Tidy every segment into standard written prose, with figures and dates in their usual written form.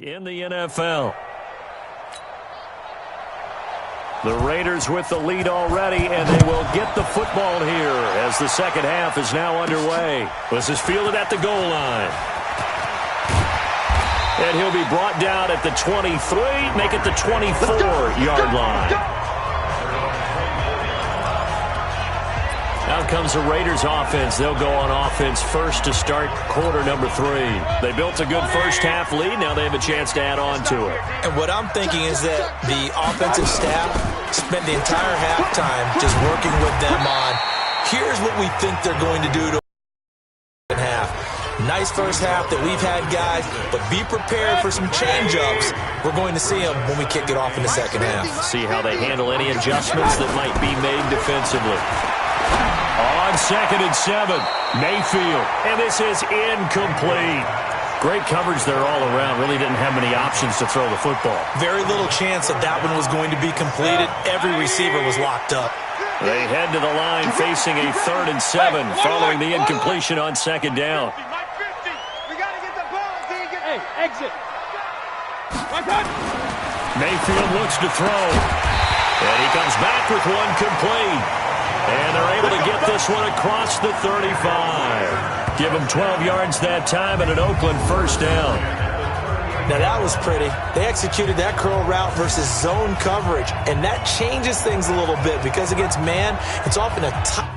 in the NFL. The Raiders with the lead already, and they will get the football here as the second half is now underway. This is fielded at the goal line. And he'll be brought down at the 23, make it the 24-yard line. Now comes the Raiders offense. They'll go on offense first to start quarter number 3. They built a good first half lead. Now they have a chance to add on to it. And what I'm thinking is that the offensive staff spent the entire halftime just working with them on, here's what we think they're going to do to half. Nice first half that we've had, guys, but be prepared for some change-ups. We're going to see them when we kick it off in the second half. See how they handle any adjustments that might be made defensively. On 2nd and 7, Mayfield, and this is incomplete. Great coverage there all around. Really didn't have many options to throw the football. Very little chance that that one was going to be completed. Every receiver was locked up. They head to the line facing a 3rd and 7 following the incompletion on 2nd down. Hey, exit. Mayfield looks to throw, and he comes back with one complete. And they're able to get this one across the 35. Give them 12 yards that time and an Oakland first down. Now that was pretty. They executed that curl route versus zone coverage, and that changes things a little bit because against man, it's often a tight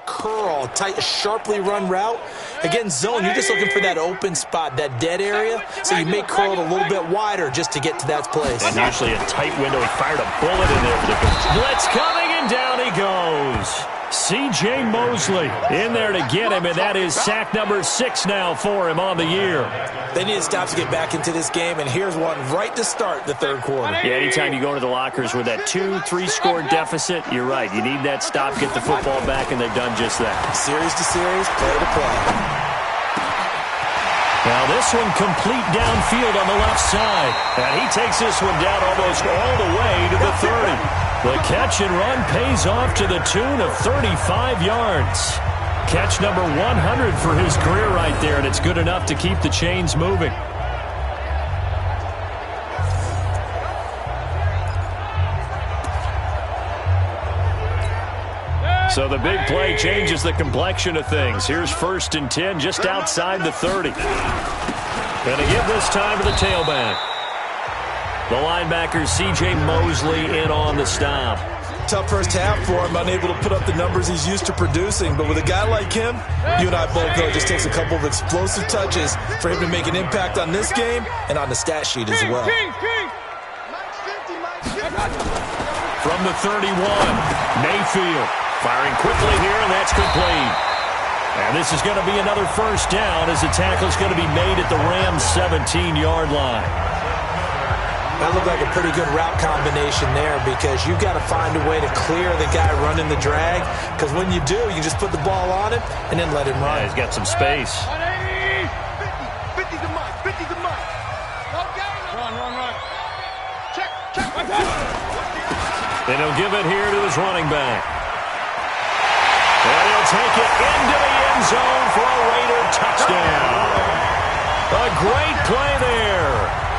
curl, tight, sharply run route. Against zone, you're just looking for that open spot, that dead area, so you may curl it a little bit wider just to get to that place. And usually a tight window. He fired a bullet in there for the blitz coming, and down he goes. C.J. Mosley in there to get him, and that is sack number 6 now for him on the year. They need to stop to get back into this game, and here's one right to start the third quarter. Yeah, anytime you go to the lockers with that 2-3 score deficit, you're right. You need that stop, get the football back, and they've done just that. Series to series, play to play. Now this one complete downfield on the left side. And he takes this one down almost all the way to the 30. The catch and run pays off to the tune of 35 yards. Catch number 100 for his career right there, and it's good enough to keep the chains moving. So the big play changes the complexion of things. Here's 1st and 10 just outside the 30. Going to give this time to the tailback. The linebacker, C.J. Mosley, in on the stop. Tough first half for him, unable to put up the numbers he's used to producing. But with a guy like him, you and I both know it just takes a couple of explosive touches for him to make an impact on this game and on the stat sheet as well. From the 31, Mayfield firing quickly here, and that's complete. And this is going to be another first down as the tackle is going to be made at the Rams' 17-yard line. That looked like a pretty good route combination there because you've got to find a way to clear the guy running the drag, because when you do, you just put the ball on him and then let him run. Yeah, he's got some space. 50's a month. 50's a month. Run. Check. And he'll give it here to his running back. And he'll take it into the end zone for a Raider touchdown. A great play there.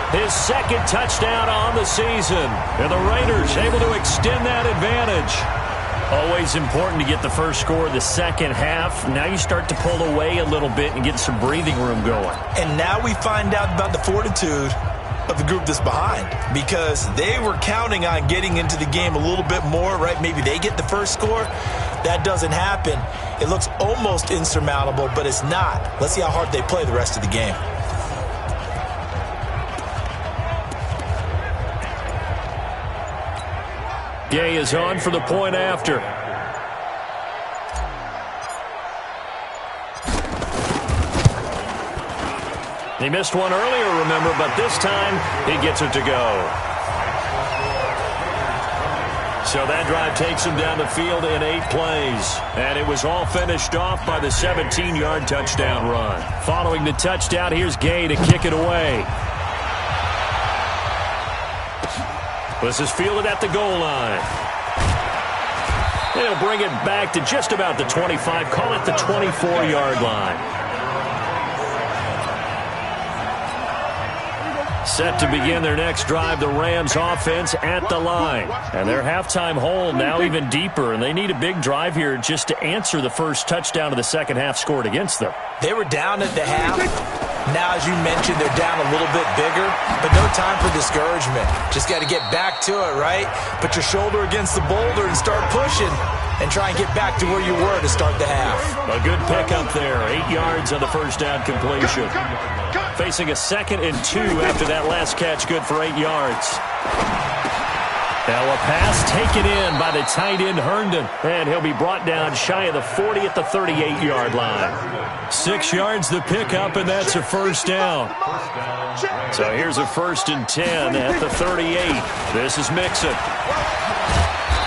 His 2nd touchdown on the season. And the Raiders able to extend that advantage. Always important to get the first score of the second half. Now you start to pull away a little bit and get some breathing room going. And now we find out about the fortitude of the group that's behind, because they were counting on getting into the game a little bit more, right? Maybe they get the first score. That doesn't happen. It looks almost insurmountable, but it's not. Let's see how hard they play the rest of the game. Gay is on for the point after. He missed one earlier, remember, but this time he gets it to go. So that drive takes him down the field in 8 plays. And it was all finished off by the 17-yard touchdown run. Following the touchdown, here's Gay to kick it away. This is fielded at the goal line. They'll bring it back to just about the 25, call it the 24-yard line. Set to begin their next drive, the Rams offense at the line. And their halftime hole now even deeper, and they need a big drive here just to answer the first touchdown of the second half scored against them. They were down at the half. Now, as you mentioned, they're down a little bit bigger, but no time for discouragement. Just got to get back to it, right? Put your shoulder against the boulder and start pushing and try and get back to where you were to start the half. A good pickup there, 8 yards on the first down completion. Facing a 2nd and 2 after that last catch, good for 8 yards. Now a pass taken in by the tight end Herndon, and he'll be brought down shy of the 40 at the 38-yard line. 6 yards the pickup, and that's a first down. So here's a 1st and 10 at the 38. This is Mixon.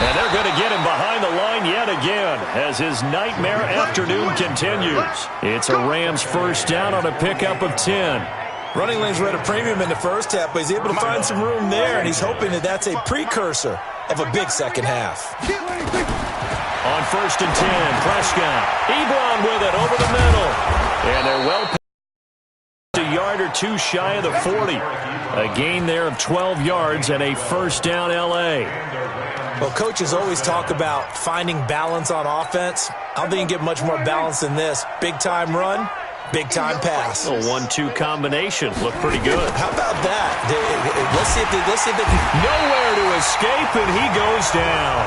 And they're going to get him behind the line yet again as his nightmare afternoon continues. It's a Rams first down on a pickup of 10. Running lanes were at a premium in the first half, but he's able to find some room there, and he's hoping that that's a precursor of a big second half. On 1st and 10, Prescott. Ebron with it over the middle. And they're well past a yard or two shy of the 40. A gain there of 12 yards and a first down L.A. Well, coaches always talk about finding balance on offense. I don't think you can get much more balance than this. Big-time run, big-time pass. A 1-2 combination. Looked pretty good. How about that? Let's see if they can. Nowhere to escape, and he goes down.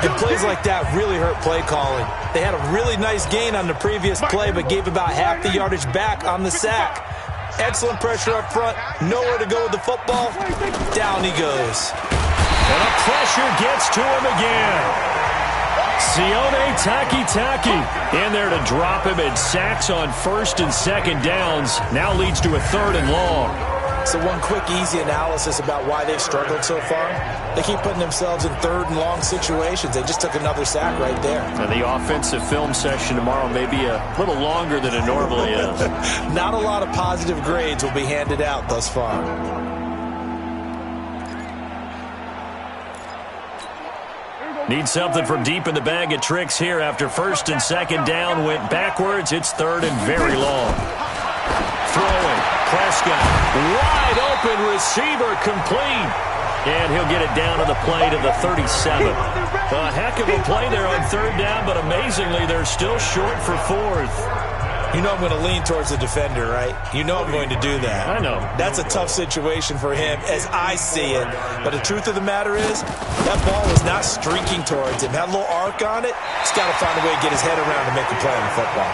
And plays like that really hurt play calling. They had a really nice gain on the previous play, but gave about half the yardage back on the sack. Excellent pressure up front. Nowhere to go with the football. Down he goes. And a pressure gets to him again. Sione Takitaki in there to drop him, and sacks on 1st and 2nd downs. Now leads to a 3rd and long. So one quick, easy analysis about why they've struggled so far. They keep putting themselves in 3rd and long situations. They just took another sack right there. And the offensive film session tomorrow may be a little longer than it normally is. Not a lot of positive grades will be handed out thus far. Need something from deep in the bag of tricks here after 1st and 2nd down went backwards. It's 3rd and very long. Throwing. Prescott. Wide open receiver complete. And he'll get it down to the play to the 37. A heck of a play there on 3rd down, but amazingly they're still short for 4th. You know I'm going to lean towards the defender, right? You know I'm going to do that. I know. That's a tough situation for him as I see it. But the truth of the matter is, that ball was not streaking towards him. Had a little arc on it. He's got to find a way to get his head around to make the play on the football.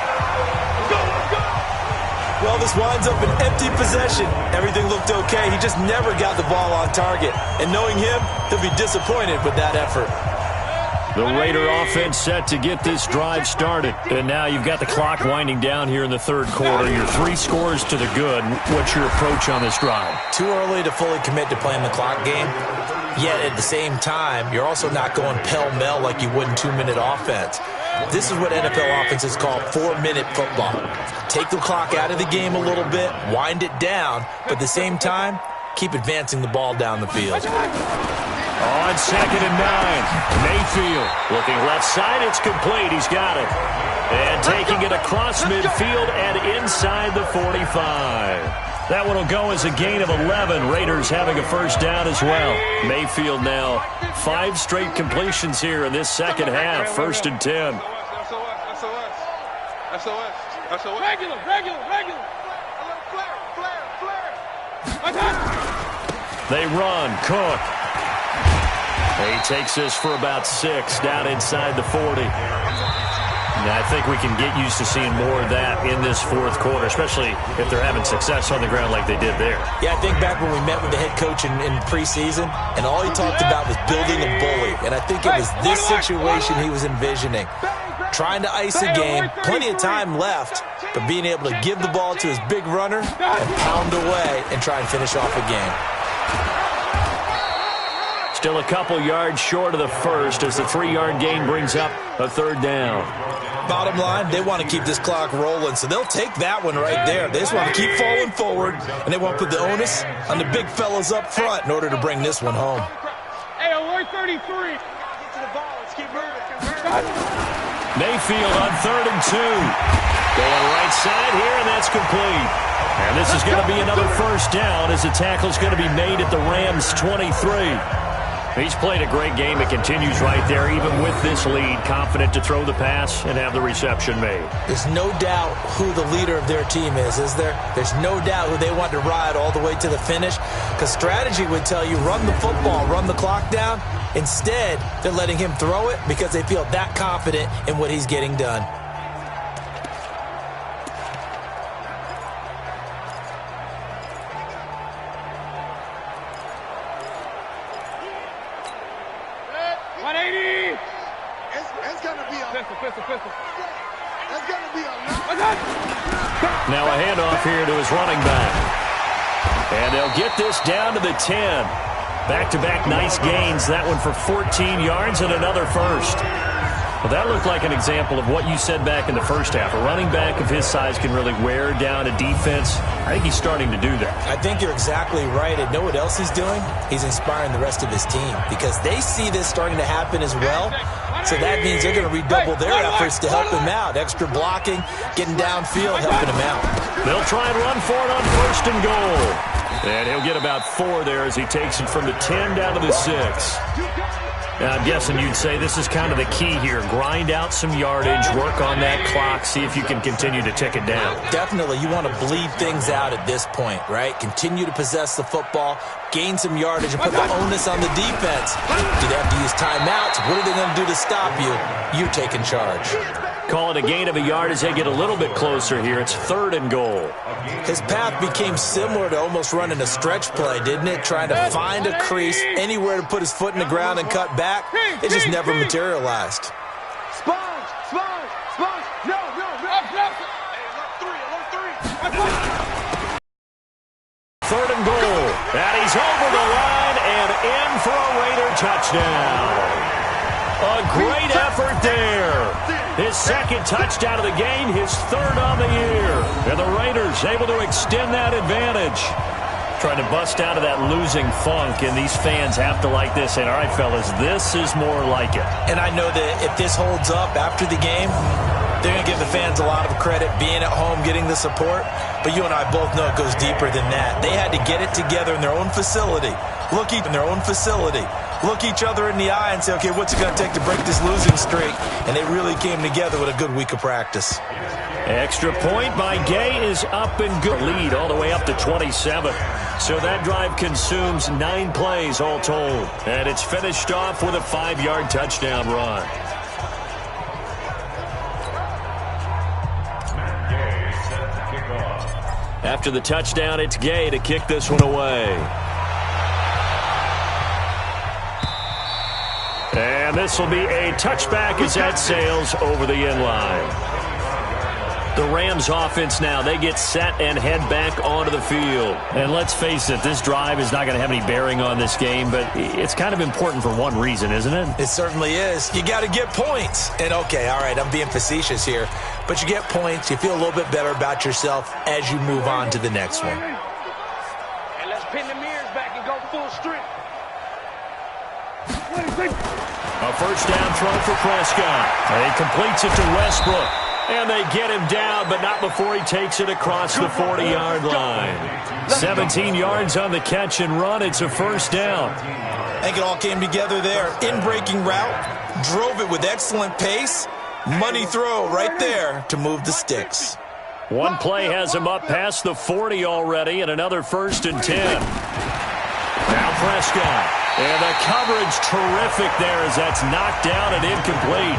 Well, this winds up an empty possession. Everything looked okay. He just never got the ball on target. And knowing him, he'll be disappointed with that effort. The Raider offense set to get this drive started. And now you've got the clock winding down here in the 3rd quarter. You're 3 scores to the good. What's your approach on this drive? Too early to fully commit to playing the clock game. Yet at the same time, you're also not going pell-mell like you would in 2-minute offense. This is what NFL offenses call 4-minute football. Take the clock out of the game a little bit, wind it down, but at the same time, keep advancing the ball down the field. On 2nd and 9, Mayfield looking left side. It's complete. He's got it. And taking it across midfield and inside the 45. That one will go as a gain of 11. Raiders having a first down as well. Mayfield now 5 straight completions here in this second half. 1st and 10. Regular. They run. Cook. He takes this for about 6 down inside the 40. And I think we can get used to seeing more of that in this 4th quarter, especially if they're having success on the ground like they did there. Yeah, I think back when we met with the head coach in preseason, and all he talked about was building a bully. And I think it was this situation he was envisioning. Trying to ice the game, plenty of time left, but being able to give the ball to his big runner and pound away and try and finish off a game. Still a couple yards short of the first as the 3-yard gain brings up a 3rd down. Bottom line, they want to keep this clock rolling, so they'll take that one right there. They just want to keep falling forward, and they want to put the onus on the big fellas up front in order to bring this one home. Hey, alert 33. Get to the ball. Let's keep moving. Mayfield on 3rd and 2. Going right side here, and that's complete. And this is going to be another 1st down as the tackle's going to be made at the Rams' 23. He's played a great game. It continues right there, even with this lead, confident to throw the pass and have the reception made. There's no doubt who the leader of their team is there? There's no doubt who they want to ride all the way to the finish, because strategy would tell you run the football, run the clock down. Instead, they're letting him throw it because they feel that confident in what he's getting done. Now a handoff here to his running back. And they'll get this down to the 10. Back-to-back nice gains. That one for 14 yards and another 1st. Well, that looked like an example of what you said back in the first half. A running back of his size can really wear down a defense. I think he's starting to do that. I think you're exactly right. And know what else he's doing? He's inspiring the rest of his team because they see this starting to happen as well. So that means they're going to redouble their efforts to help him out. Extra blocking, getting downfield, helping him out. They'll try and run for it on 1st and goal. And he'll get about 4 there as he takes it from the 10 down to the 6. Now, I'm guessing you'd say this is kind of the key here. Grind out some yardage, work on that clock, see if you can continue to tick it down. Definitely. You want to bleed things out at this point, right? Continue to possess the football, gain some yardage, and put the onus on the defense. Do they have to use timeouts? What are they going to do to stop you? You're taking charge. Call it a gain of a yard as they get a little bit closer here. It's 3rd and goal. His path became similar to almost running a stretch play, didn't it? Trying to find a crease, anywhere to put his foot in the ground and cut back. It just never materialized. Sponge. No. Alert 3. 3rd and goal. And he's over the line and in for a Raider touchdown. A great effort there. His 2nd touchdown of the game, his 3rd on the year. And the Raiders able to extend that advantage. Trying to bust out of that losing funk, and these fans have to like this. And, all right, fellas, this is more like it. And I know that if this holds up after the game, they're going to give the fans a lot of credit, being at home, getting the support. But you and I both know it goes deeper than that. They had to get it together in their own facility. Look each other in the eye and say, okay, what's it going to take to break this losing streak? And they really came together with a good week of practice. Extra point by Gay is up and good. Lead all the way up to 27. So that drive consumes 9 plays all told. And it's finished off with a 5-yard touchdown run. After the touchdown, it's Gay to kick this one away. And this will be a touchback as that sails over the end line. The Rams offense now, they get set and head back onto the field. And let's face it, this drive is not going to have any bearing on this game, but it's kind of important for one reason, isn't it? It certainly is. You got to get points. And okay, all right, I'm being facetious here, but you get points, you feel a little bit better about yourself as you move on to the next one. And let's pin the mirrors back and go full strength. A 1st down throw for Prescott. He completes it to Westbrook. And they get him down, but not before he takes it across the 40-yard line. 17 yards on the catch and run. It's a 1st down. I think it all came together there. In-breaking route, drove it with excellent pace. Money throw right there to move the sticks. One play has him up past the 40 already, and another 1st and 10. Now Prescott. And the coverage terrific there as that's knocked down and incomplete.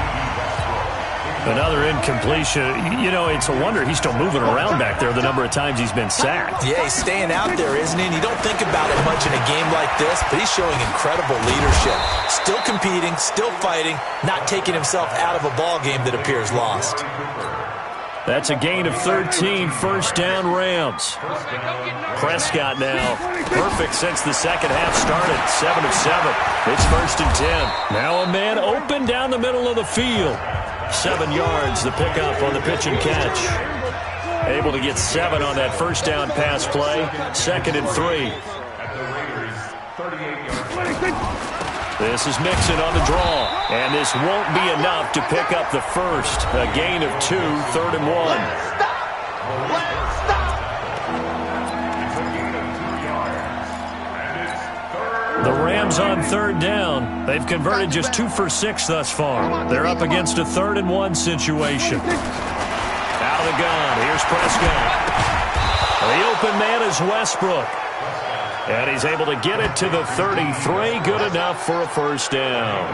Another incompletion. You know, it's a wonder he's still moving around back there the number of times he's been sacked. Yeah, he's staying out there, isn't he? And you don't think about it much in a game like this, but he's showing incredible leadership. Still competing, still fighting, not taking himself out of a ball game that appears lost. That's a gain of 13, first down Rams. Prescott now, perfect since the second half started, 7 of 7. It's 1st and 10. Now a man open down the middle of the field. 7 yards, the pickup on the pitch and catch. Able to get 7 on that first down pass play, 2nd and 3. This is Mixon on the draw, and this won't be enough to pick up the first. A gain of 2, 3rd and 1. The Rams on 3rd down. They've converted just 2 for 6 thus far. They're up against a 3rd and 1 situation. Out of the gun, here's Prescott. The open man is Westbrook. And he's able to get it to the 33. Good enough for a first down.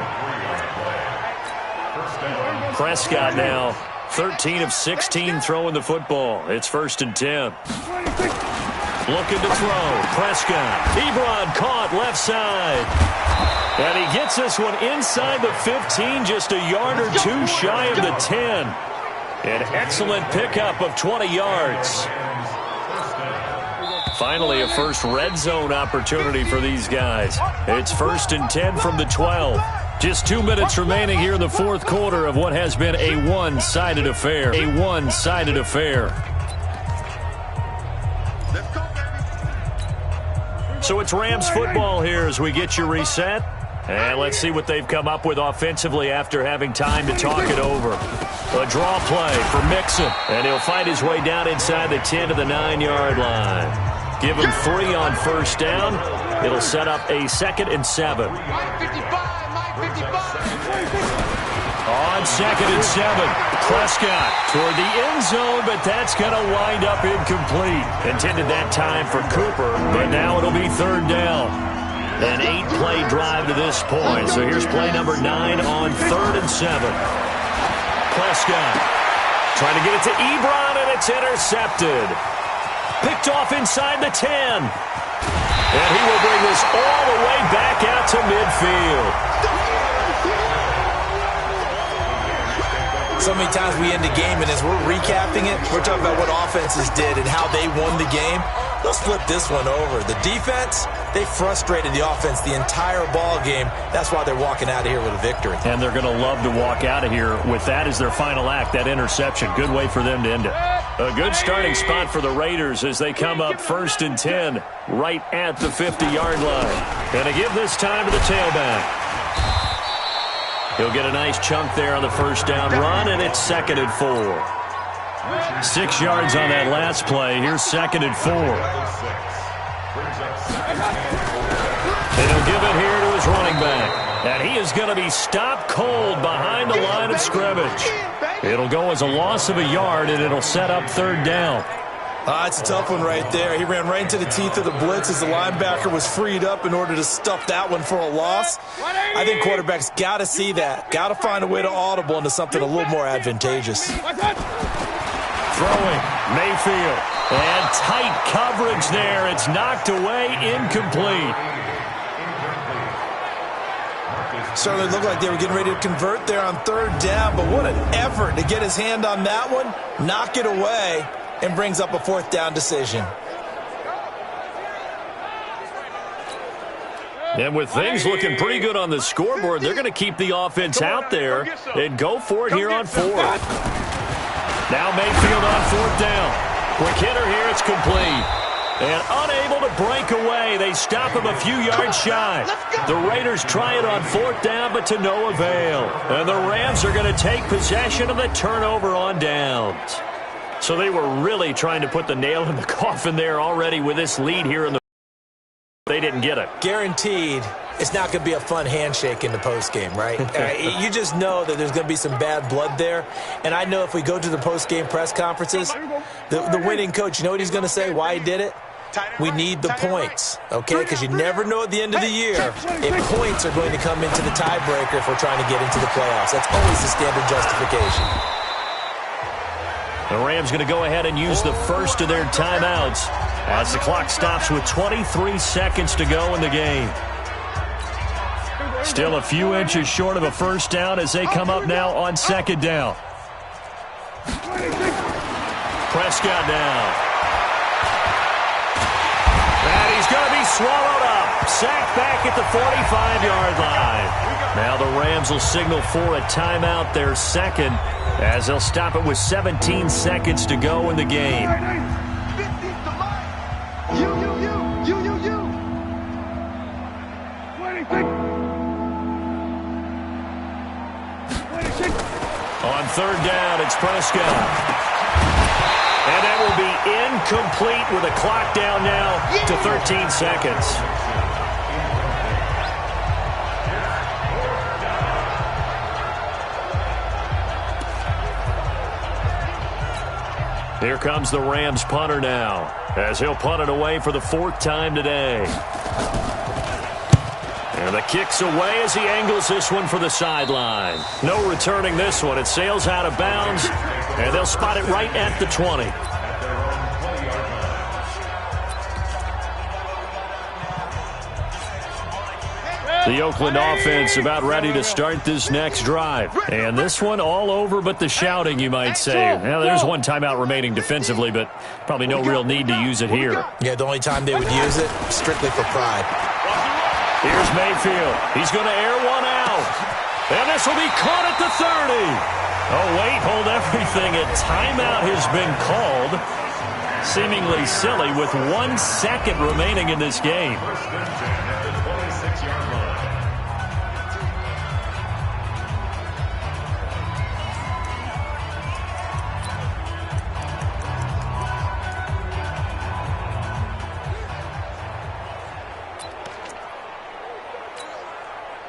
Prescott now 13 of 16 throwing the football. It's 1st and 10. Looking to throw. Prescott. Ebron caught left side. And he gets this one inside the 15, just a yard or 2 shy of the 10. An excellent pickup of 20 yards. Finally, a first red zone opportunity for these guys. It's 1st and 10 from the 12. Just 2 minutes remaining here in the 4th quarter of what has been a one-sided affair. A one-sided affair. So it's Rams football here as we get you reset. And let's see what they've come up with offensively after having time to talk it over. A draw play for Mixon. And he'll find his way down inside the 10 to the 9-yard line. Give him 3 on first down. It'll set up a 2nd and 7. On 2nd and 7, Prescott toward the end zone, but that's going to wind up incomplete. Intended that time for Cooper, but now it'll be 3rd down. An 8-play drive to this point. So here's play number 9 on 3rd and 7. Prescott trying to get it to Ebron, and it's intercepted. Picked off inside the 10. And he will bring this all the way back out to midfield. So many times we end the game, and as we're recapping it, we're talking about what offenses did and how they won the game. Let's flip this one over. The defense, they frustrated the offense the entire ball game. That's why they're walking out of here with a victory. And they're going to love to walk out of here with that as their final act, that interception. Good way for them to end it. A good starting spot for the Raiders as they come up 1st and 10 right at the 50-yard line. And to give this time to the tailback. He'll get a nice chunk there on the first down run, and it's 2nd and 4. 6 yards on that last play. Here's 2nd and 4. And he'll give it here to his running back. And he is going to be stopped cold behind the line of scrimmage. It'll go as a loss of a yard, and it'll set up 3rd down. It's a tough one right there. He ran right into the teeth of the blitz as the linebacker was freed up in order to stuff that one for a loss. I think quarterbacks got to see that. Got to find a way to audible into something a little more advantageous. Throwing, Mayfield. And tight coverage there. It's knocked away, incomplete. Certainly looked like they were getting ready to convert there on 3rd down, but what an effort to get his hand on that one, knock it away, and brings up a 4th down decision. And with things looking pretty good on the scoreboard, they're going to keep the offense out there and go for it here on 4th. Now Mayfield on 4th down. Quick hitter here, it's complete. And unable to break away, they stop him a few yards shy. The Raiders try it on 4th down, but to no avail. And the Rams are going to take possession of the turnover on downs. So they were really trying to put the nail in the coffin there already with this lead here in the... They didn't get it. Guaranteed it's not going to be a fun handshake in the postgame, right? You just know that there's going to be some bad blood there. And I know if we go to the postgame press conferences, the winning coach, you know what he's going to say, why he did it? We need the points, okay? Because you never know at the end of the year if points are going to come into the tiebreaker if we're trying to get into the playoffs. That's always the standard justification. The Rams going to go ahead and use the first of their timeouts as the clock stops with 23 seconds to go in the game. Still a few inches short of a first down as they come up now on 2nd down. Prescott now. And he's going to be swallowed up. Sacked back at the 45-yard line. Now the Rams will signal for a timeout, their second, as they'll stop it with 17 seconds to go in the game. On third down, it's Prescott. And that will be incomplete with a clock down now to 13 seconds. Here comes the Rams punter now, as he'll punt it away for the fourth time today. And the kick's away as he angles this one for the sideline. No returning this one. It sails out of bounds, and they'll spot it right at the 20. The Oakland offense about ready to start this next drive. And this one all over but the shouting, you might say. Well, there's one timeout remaining defensively, but probably no real need to use it here. Yeah, the only time they would use it, strictly for pride. Here's Mayfield. He's going to air one out. And this will be caught at the 30. Oh, wait, hold everything. A timeout has been called. Seemingly silly with 1 second remaining in this game.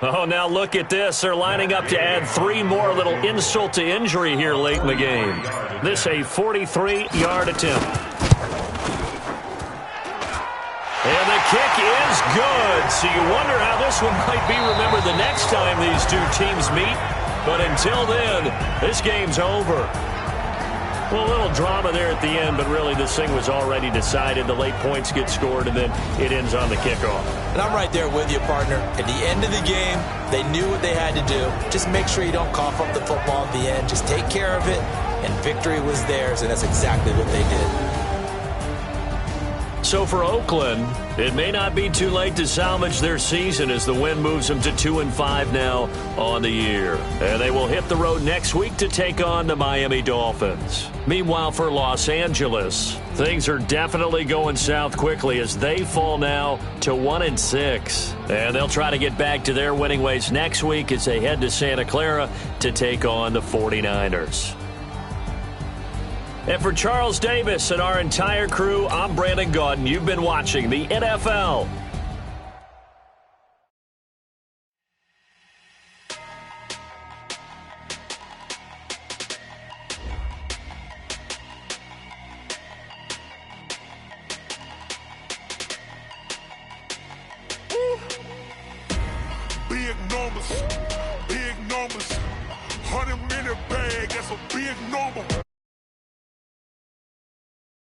Oh, now look at this. They're lining up to add 3 more, little insult to injury here late in the game. This a 43-yard attempt. And the kick is good. So you wonder how this one might be remembered the next time these two teams meet. But until then, this game's over. Well, a little drama there at the end, but really this thing was already decided. The late points get scored, and then it ends on the kickoff. And I'm right there with you, partner. At the end of the game, they knew what they had to do. Just make sure you don't cough up the football at the end. Just take care of it, and victory was theirs, and that's exactly what they did. So for Oakland, it may not be too late to salvage their season as the win moves them to 2-5 now on the year. And they will hit the road next week to take on the Miami Dolphins. Meanwhile, for Los Angeles, things are definitely going south quickly as they fall now to 1-6. And they'll try to get back to their winning ways next week as they head to Santa Clara to take on the 49ers. And for Charles Davis and our entire crew, I'm Brandon Gaudin. You've been watching the NFL. Big numbers, 100 minute bag, that's a big number.